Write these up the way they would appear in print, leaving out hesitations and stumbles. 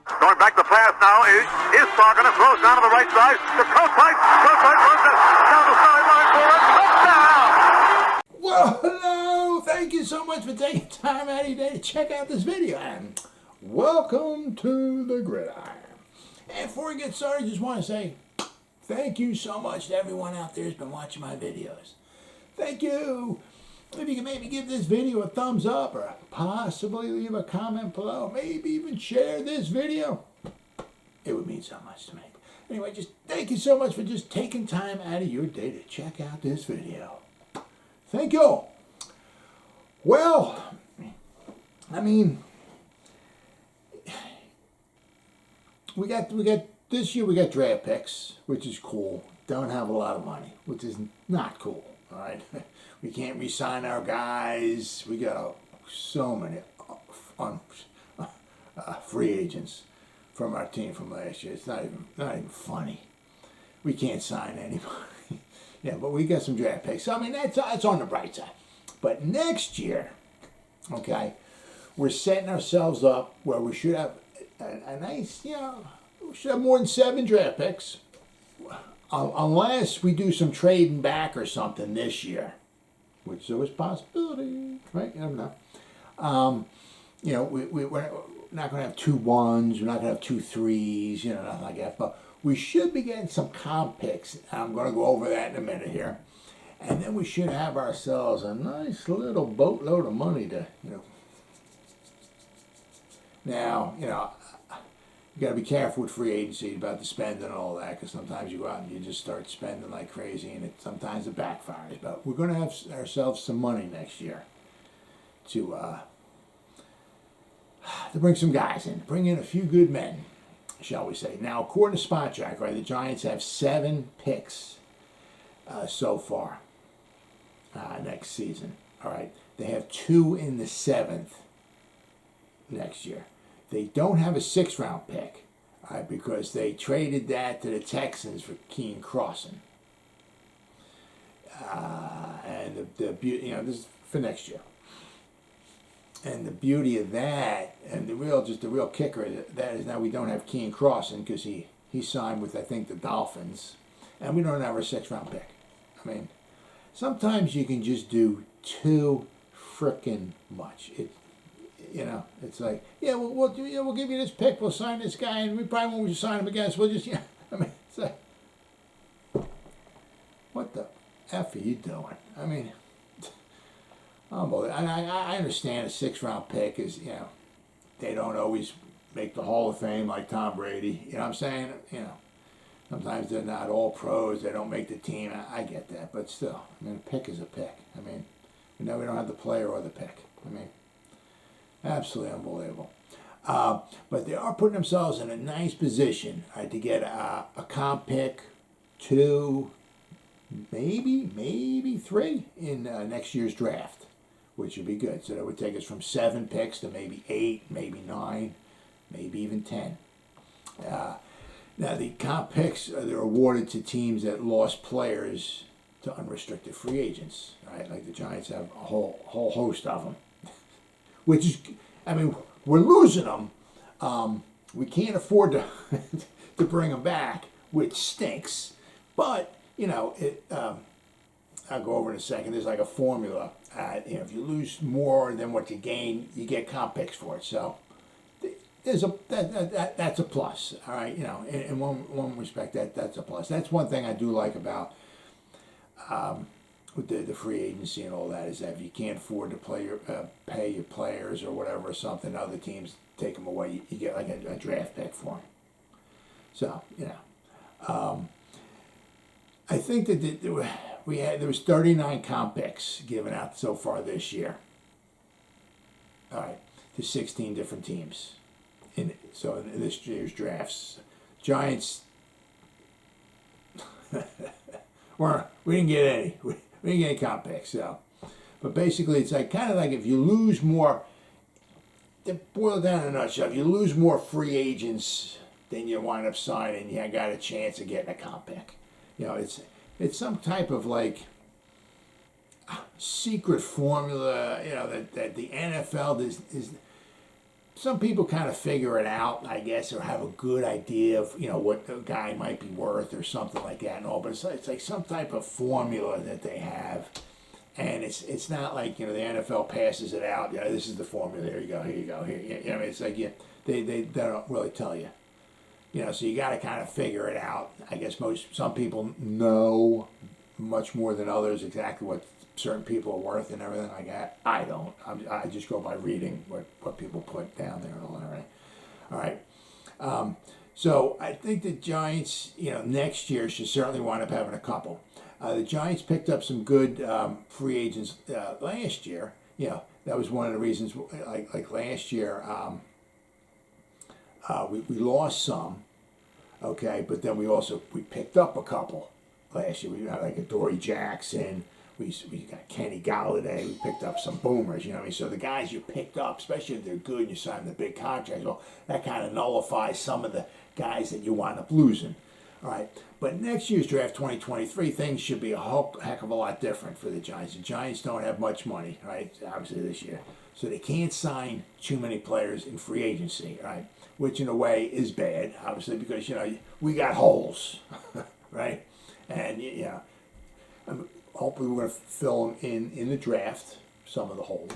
Going back to pass now is talking and throws down to the right side. The Coach-Pipe runs it down the sideline for a touchdown. Well, hello. Thank you so much for taking time out of your day to check out this video. And welcome to the Gridiron. And before we get started, I just want to say thank you so much to everyone out there who's been watching my videos. Thank you. If you can maybe give this video a thumbs up or possibly leave a comment below, maybe even share this video, it would mean so much to me. Anyway, just thank you so much for just taking time out of your day to check out this video. Thank you. Well, I mean, we got this year we got draft picks, which is cool. Don't have a lot of money, which is not cool. All right. We can't re-sign our guys. We got so many free agents from our team from last year. It's not even funny. We can't sign anybody. Yeah, but we got some draft picks. So, I mean, that's on the bright side. But next year, okay, we're setting ourselves up where we should have a nice, we should have more than 7 draft picks, unless we do some trading back or something this year. Which there was possibility, right? You never know. We're not going to have 2 1s. We're not going to have 2 3s. Nothing like that. But we should be getting some comp picks. I'm going to go over that in a minute here. And then we should have ourselves a nice little boatload of money to, Now, you got to be careful with free agency about the spending and all that, because sometimes you go out and you just start spending like crazy, and sometimes it backfires. But we're going to have ourselves some money next year to bring some guys in, bring in a few good men, shall we say. Now, according to Spot Track, right, the Giants have 7 picks so far next season. All right, they have 2 in the 7th next year. They don't have a 6th round pick, because they traded that to the Texans for Keen Crossan. And the beauty, this is for next year. And the beauty of that, and the real kicker of that is now we don't have Keen Crossan because he signed with, I think, the Dolphins, and we don't have our 6th round pick. I mean, sometimes you can just do too frickin' much. It's like, we'll give you this pick, we'll sign this guy, and we probably won't sign him again, so we'll just, it's like, what the F are you doing? I mean, unbelievable. And I understand a 6th round pick is, they don't always make the Hall of Fame like Tom Brady, you know what I'm saying? Sometimes they're not all pros, they don't make the team, I get that, but still, a pick is a pick. We don't have the player or the pick. Absolutely unbelievable. But they are putting themselves in a nice position to get a comp pick, 2, maybe 3 in next year's draft, which would be good. So that would take us from 7 picks to maybe 8, maybe 9, maybe even 10. Now the comp picks, they're awarded to teams that lost players to unrestricted free agents, right? Like the Giants have a whole host of them. Which is, we're losing them. We can't afford to to bring them back, which stinks. But, I'll go over in a second. There's like a formula. If you lose more than what you gain, you get comp picks for it. So there's that's a plus. All right, in one respect, that's a plus. That's one thing I do like about with the free agency and all that, is that if you can't afford to pay your players or whatever or something, other teams take them away. You get like a draft pick for them. So I think that there was 39 comp picks given out so far this year. All right, to 16 different teams. In this year's drafts, Giants. We didn't get any. We didn't get any comp picks, so. But basically, it's like kind of like if you lose more, to boil it down in a nutshell, if you lose more free agents than you wind up signing, you got a chance of getting a comp pick. It's some type of like secret formula, that the NFL is some people kind of figure it out, I guess, or have a good idea of, what a guy might be worth or something like that and all. But it's like some type of formula that they have. And it's not like, the NFL passes it out. Yeah, this is the formula. There you go. Here you go. Here. It's like, they don't really tell you. So you got to kind of figure it out. I guess some people know much more than others exactly what certain people are worth and everything like that. I don't. I just go by reading what people put down there and all that. Right. All right. So I think the Giants, next year should certainly wind up having a couple. The Giants picked up some good free agents last year. That was one of the reasons. Like last year, we lost some. Okay, but then we picked up a couple last year. We got like Adoree Jackson. We got Kenny Golladay. We picked up some boomers. So the guys you picked up, especially if they're good and you sign the big contracts, well, that kind of nullifies some of the guys that you wind up losing. All right, but next year's draft, 2023, things should be a heck of a lot different for the Giants. The Giants don't have much money, right? Obviously this year, so they can't sign too many players in free agency, right? Which in a way is bad, obviously, because we got holes, right? And hopefully we're going to fill them in the draft, some of the holes.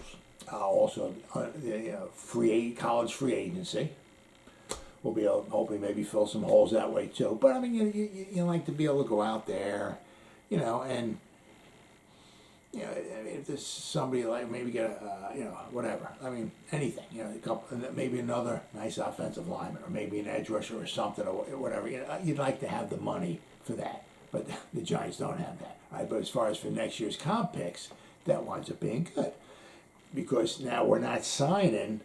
Also, college free agency. We'll be able to hopefully maybe fill some holes that way too. But I mean, you like to be able to go out there, and if there's somebody like maybe get whatever. I mean, anything. A couple, maybe another nice offensive lineman, or maybe an edge rusher or something, or whatever. You'd like to have the money for that, but the Giants don't have that. Right? But as far as for next year's comp picks, that winds up being good because now we're not signing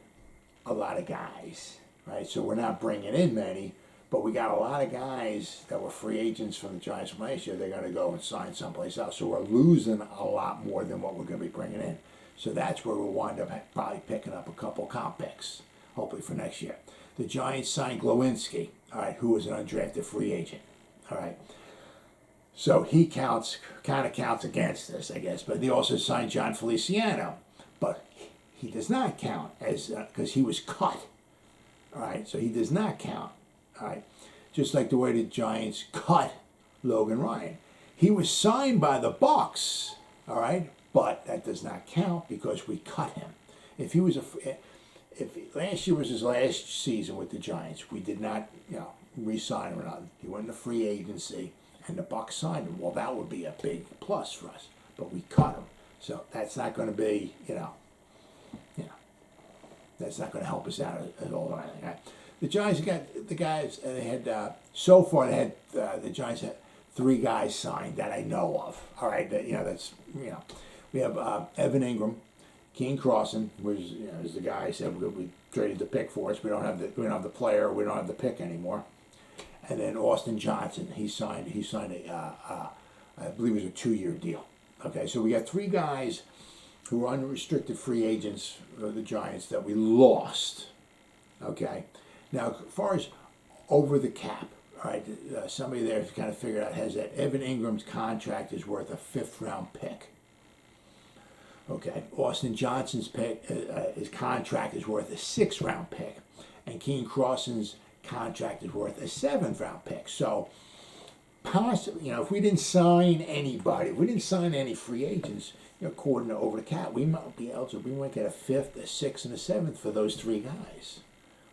a lot of guys. Right, so we're not bringing in many, but we got a lot of guys that were free agents from the Giants from last year. They're going to go and sign someplace else. So we're losing a lot more than what we're going to be bringing in. So that's where we'll wind up probably picking up a couple comp picks, hopefully for next year. The Giants signed Glowinski, all right, who was an undrafted free agent. All right. So he kind of counts against this, I guess. But they also signed John Feliciano. But he does not count as because he was cut. All right, so he does not count. All right, just like the way the Giants cut Logan Ryan. He was signed by the Bucs. All right, but that does not count because we cut him. If last year was his last season with the Giants, we did not, re-sign him or nothing. He went into free agency, and the Bucs signed him. Well, that would be a big plus for us, but we cut him. So that's not going to be, that's not going to help us out at all or anything. Right? The Giants got the guys. They had so far. They had the Giants had 3 guys signed that I know of. All right, we have Evan Ingram, Keen Crossan, which is the guy I said we traded the pick for us. We don't have the player. We don't have the pick anymore. And then Austin Johnson. He signed I believe it was a 2-year deal. Okay, so we got 3 guys who were unrestricted free agents of the Giants that we lost. Okay, now as far as over the cap, all right, somebody there kind of figured out has that Evan Ingram's contract is worth a 5th round pick. Okay, Austin Johnson's pick, his contract is worth a 6th round pick, and Keen Crossan's contract is worth a 7th round pick. So possibly, if we didn't sign anybody, if we didn't sign any free agents, according to over the cap, we might be eligible. We might get a 5th, a 6th, and a 7th for those 3 guys,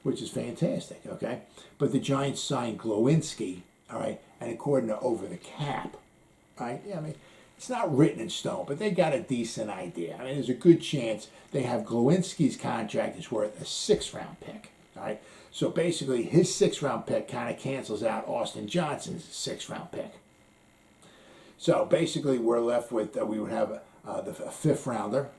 which is fantastic. Okay, but the Giants signed Glowinski, all right, and according to over the cap, right? Yeah, I mean, it's not written in stone, but they got a decent idea. I mean, there's a good chance they have Glowinski's contract is worth a 6th round pick, all right. So basically, his 6th round pick kind of cancels out Austin Johnson's 6th round pick. So basically, we're left with we would have the 5th rounder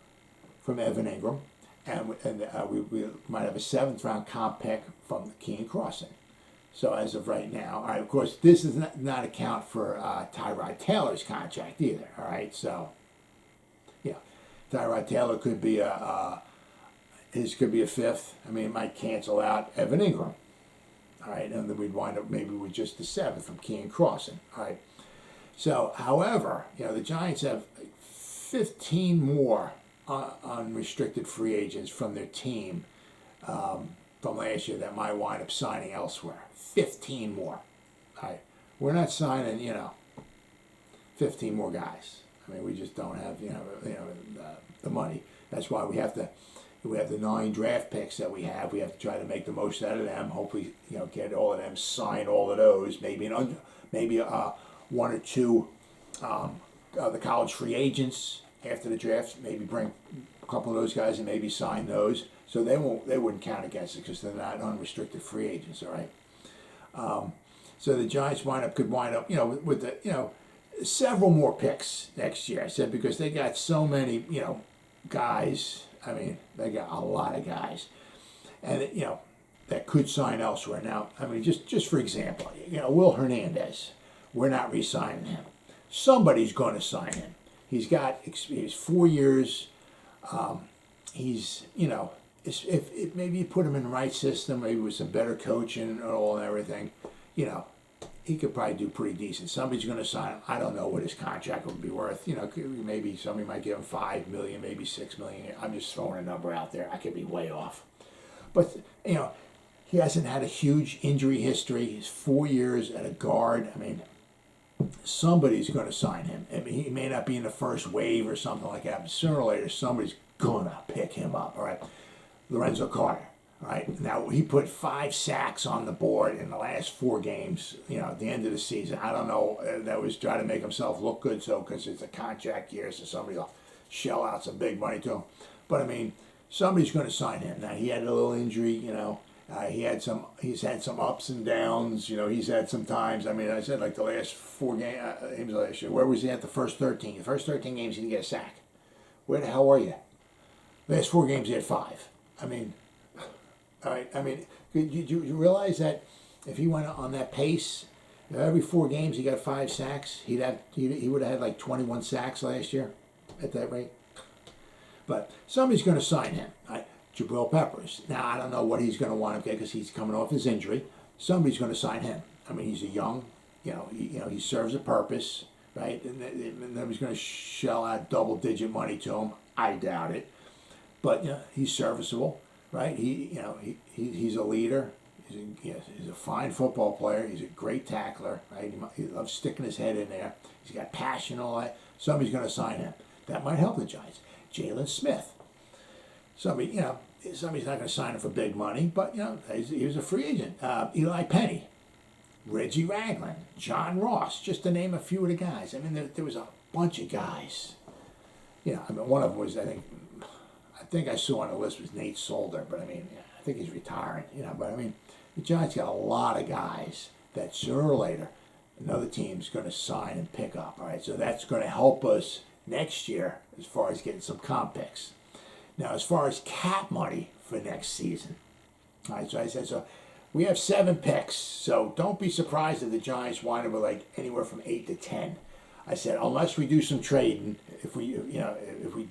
from Evan Ingram, and we might have a 7th round comp pick from Keen Crossan. So as of right now, all right, of course, this does not account for Tyrod Taylor's contract either. All right, so yeah, Tyrod Taylor could be his could be a 5th. I mean, it might cancel out Evan Ingram. All right, and then we'd wind up maybe with just the 7th from Keen Crossan. All right. So, however, the Giants have 15 more unrestricted free agents from their team from last year that might wind up signing elsewhere. 15 more. All right. We're not signing, 15 more guys. I mean, we just don't have, the money. That's why we have the 9 draft picks that we have. We have to try to make the most out of them. Hopefully, get all of them, sign all of those. Maybe one or two the college free agents after the draft. Maybe bring a couple of those guys and maybe sign those. So they wouldn't count against it because they're not unrestricted free agents. All right. So the Giants could wind up, with the, several more picks next year. I said because they got so many, guys. I mean, they got a lot of guys, and that could sign elsewhere. Now, I mean, just for example, Will Hernandez, we're not re-signing him. Somebody's going to sign him. He's 4 years. He's if maybe you put him in the right system, maybe with some better coaching and all and everything, he could probably do pretty decent. Somebody's going to sign him. I don't know what his contract would be worth. Maybe somebody might give him $5 million, maybe $6 million. I'm just throwing a number out there. I could be way off. But, he hasn't had a huge injury history. He's 4 years at a guard. I mean, somebody's going to sign him. I mean, he may not be in the first wave or something like that, but sooner or later, somebody's going to pick him up, all right? Lorenzo Carter. All right. Now, he put 5 sacks on the board in the last 4 games, at the end of the season. I don't know. That was trying to make himself look good, because it's a contract year, so somebody will shell out some big money to him. But, I mean, somebody's going to sign him. Now, he had a little injury, he's had some ups and downs. He's had some times. I mean, I said, like, the last 4 games last year. Where was he at the first 13? The first 13 games, he didn't get a sack. Where the hell were you? Last 4 games, he had 5. I mean... All right. I mean, did you realize that if he went on that pace, every 4 games he got 5 sacks, he would have had like 21 sacks last year at that rate. But somebody's going to sign him. Right? Jabrill Peppers. Now I don't know what he's going to want to get because he's coming off his injury. Somebody's going to sign him. I mean, he's a young, he serves a purpose, right? And nobody's going to shell out double-digit money to him. I doubt it. But he's serviceable. Right, he's a leader. He's a fine football player. He's a great tackler. Right, he loves sticking his head in there. He's got passion and all that. Somebody's going to sign him. That might help the Giants. Jaylen Smith. Somebody's not going to sign him for big money, but he was a free agent. Eli Penny, Reggie Ragland, John Ross, just to name a few of the guys. I mean, there was a bunch of guys. I mean, one of them was I think I saw on the list was Nate Solder, but I mean, I think he's retiring, but I mean, the Giants got a lot of guys that sooner or later another team's going to sign and pick up, all right? So that's going to help us next year as far as getting some comp picks. Now, as far as cap money for next season, all right, so I said, so we have 7 picks, so don't be surprised if the Giants wind up with like anywhere from 8 to 10. I said, unless we do some trading, if we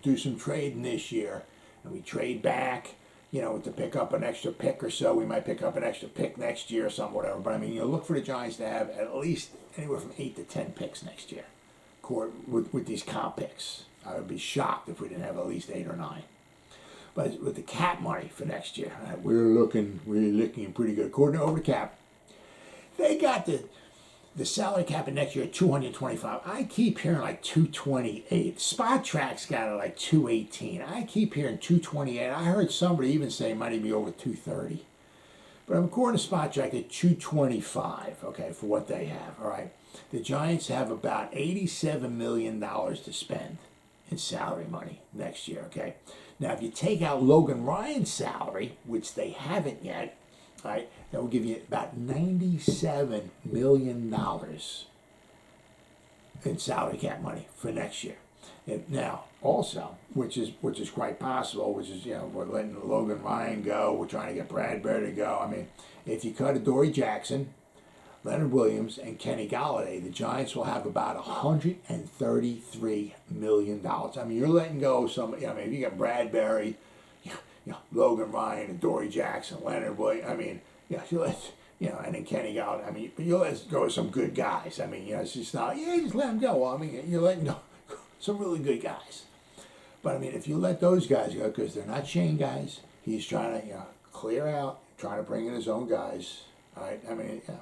do some trading this year, and we trade back, to pick up an extra pick or so. We might pick up an extra pick next year or something, whatever. But I mean, look for the Giants to have at least anywhere from 8 to 10 picks next year with these comp picks. I would be shocked if we didn't have at least 8 or 9. But with the cap money for next year, we're looking pretty good. According to Overcap, they got the salary cap in next year at 225. I keep hearing like 228. Spot Track's got it like 218. I keep hearing 228. I heard somebody even say it might even be over 230. But I'm according to Spot Track at 225, okay, for what they have, all right. The Giants have about $87 million to spend in salary money next year, okay. Now, if you take out Logan Ryan's salary, which they haven't yet, all right, that will give you about $97 million in salary cap money for next year. And now, also, which is quite possible, which is, we're letting Logan Ryan go. We're trying to get Bradbury to go. I mean, if you cut Adoree Jackson, Leonard Williams, and Kenny Golladay, the Giants will have about $133 million. I mean, you're letting go some. If you got Bradbury, Logan Ryan, Adoree Jackson, Leonard Williams. I mean, you let, and then Kenny Golladay. I mean, but you let go with some good guys. I mean, it's just not. Just let them go. Well, I mean, you're letting go some really good guys. But I mean, if you let those guys go, because they're not chain guys, he's trying to clear out, trying to bring in his own guys. All right, I mean, yeah,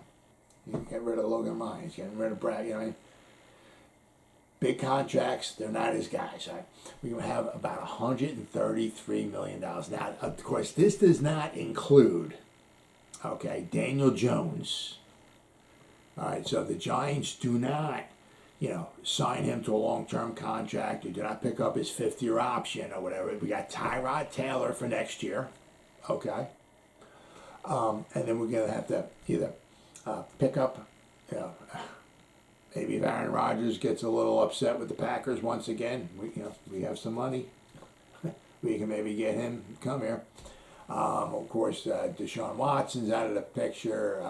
you can get rid of Logan Ryan, he's getting rid of Brad. You know what I mean? Big contracts, they're not his guys. Right? We're going to have about $133 million. Now, of course, this does not include, okay, Daniel Jones. All right, so the Giants do not, sign him to a long-term contract or do not pick up his fifth-year option or whatever. We got Tyrod Taylor for next year, okay? And then we're going to have to either pick up, maybe if Aaron Rodgers gets a little upset with the Packers once again, we have some money. We can maybe get him to come here. Of course, Deshaun Watson's out of the picture.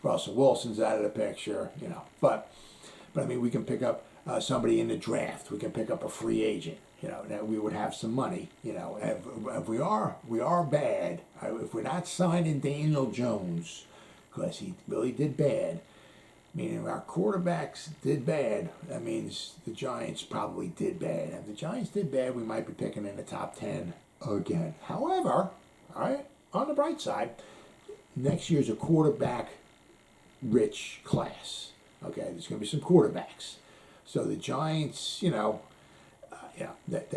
Russell Wilson's out of the picture. But I mean, we can pick up somebody in the draft. We can pick up a free agent. That we would have some money. If we are bad. If we're not signing Daniel Jones, because he really did bad. Meaning our quarterbacks did bad, that means the Giants probably did bad. If the Giants did bad, we might be picking in the top 10 again. However, all right, on the bright side, next year's a quarterback-rich class. Okay, there's going to be some quarterbacks. So the Giants, they'll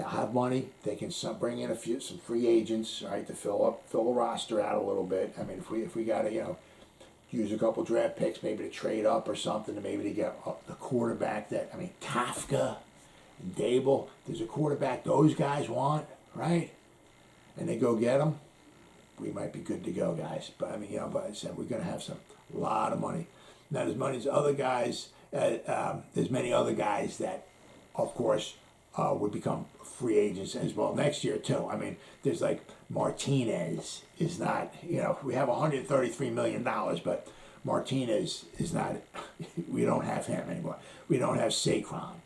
have money. They can bring in some free agents, right, to fill the roster out a little bit. I mean, if we got to, use a couple draft picks, maybe to trade up or something, maybe to get the quarterback Kafka and Dable, there's a quarterback those guys want, right? And they go get them, we might be good to go, guys. But I mean, but I said we're going to have a lot of money. Now, there's many other guys that, of course, would become free agents as well next year too. I mean, there's like Martinez is not, we have $133 million, but Martinez is not, we don't have him anymore. We don't have Saquon.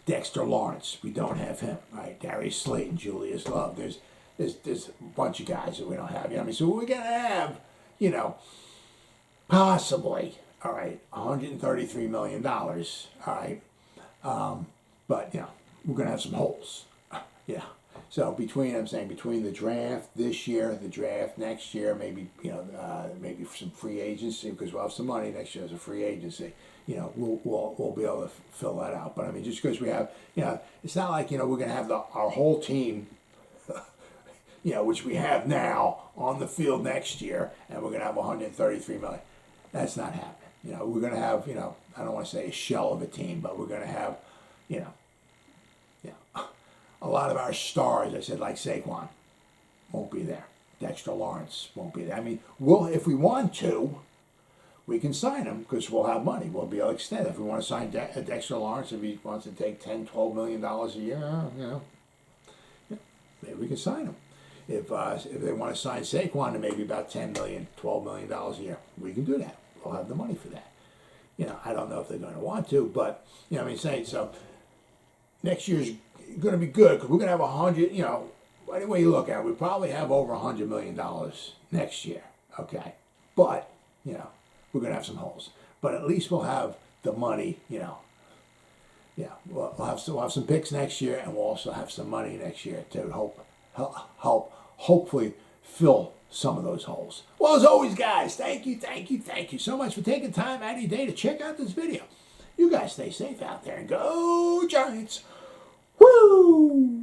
Dexter Lawrence, we don't have him, right? Darius Slayton, Julius Love. There's a bunch of guys that we don't have. So we're going to have, possibly, all right, $133 million, all right? But, we're going to have some holes. So between the draft this year, the draft next year, maybe, maybe some free agency, because we'll have some money next year as a free agency, we'll be able to fill that out. But I mean, just because we have, it's not like, we're going to have our whole team, which we have now on the field next year, and we're going to have $133 million. That's not happening. We're going to have, I don't want to say a shell of a team, but we're going to have, a lot of our stars, I said, like Saquon, won't be there. Dexter Lawrence won't be there. I mean, if we want to, we can sign him because we'll have money. We'll be able to extend it. If we want to sign Dexter Lawrence, if he wants to take $10, $12 million a year, maybe we can sign him. If they want to sign Saquon to maybe about $10 million, $12 million a year, we can do that. We'll have the money for that. I don't know if they're going to want to, but, so next year's going to be good because we're going to have 100, any way you look at it, we probably have over $100 million next year, okay? But, we're going to have some holes. But at least we'll have the money, we'll have some picks next year, and we'll also have some money next year to hopefully fill some of those holes. Well, as always, guys, thank you so much for taking time out of your day to check out this video. You guys stay safe out there and go Giants. Woo!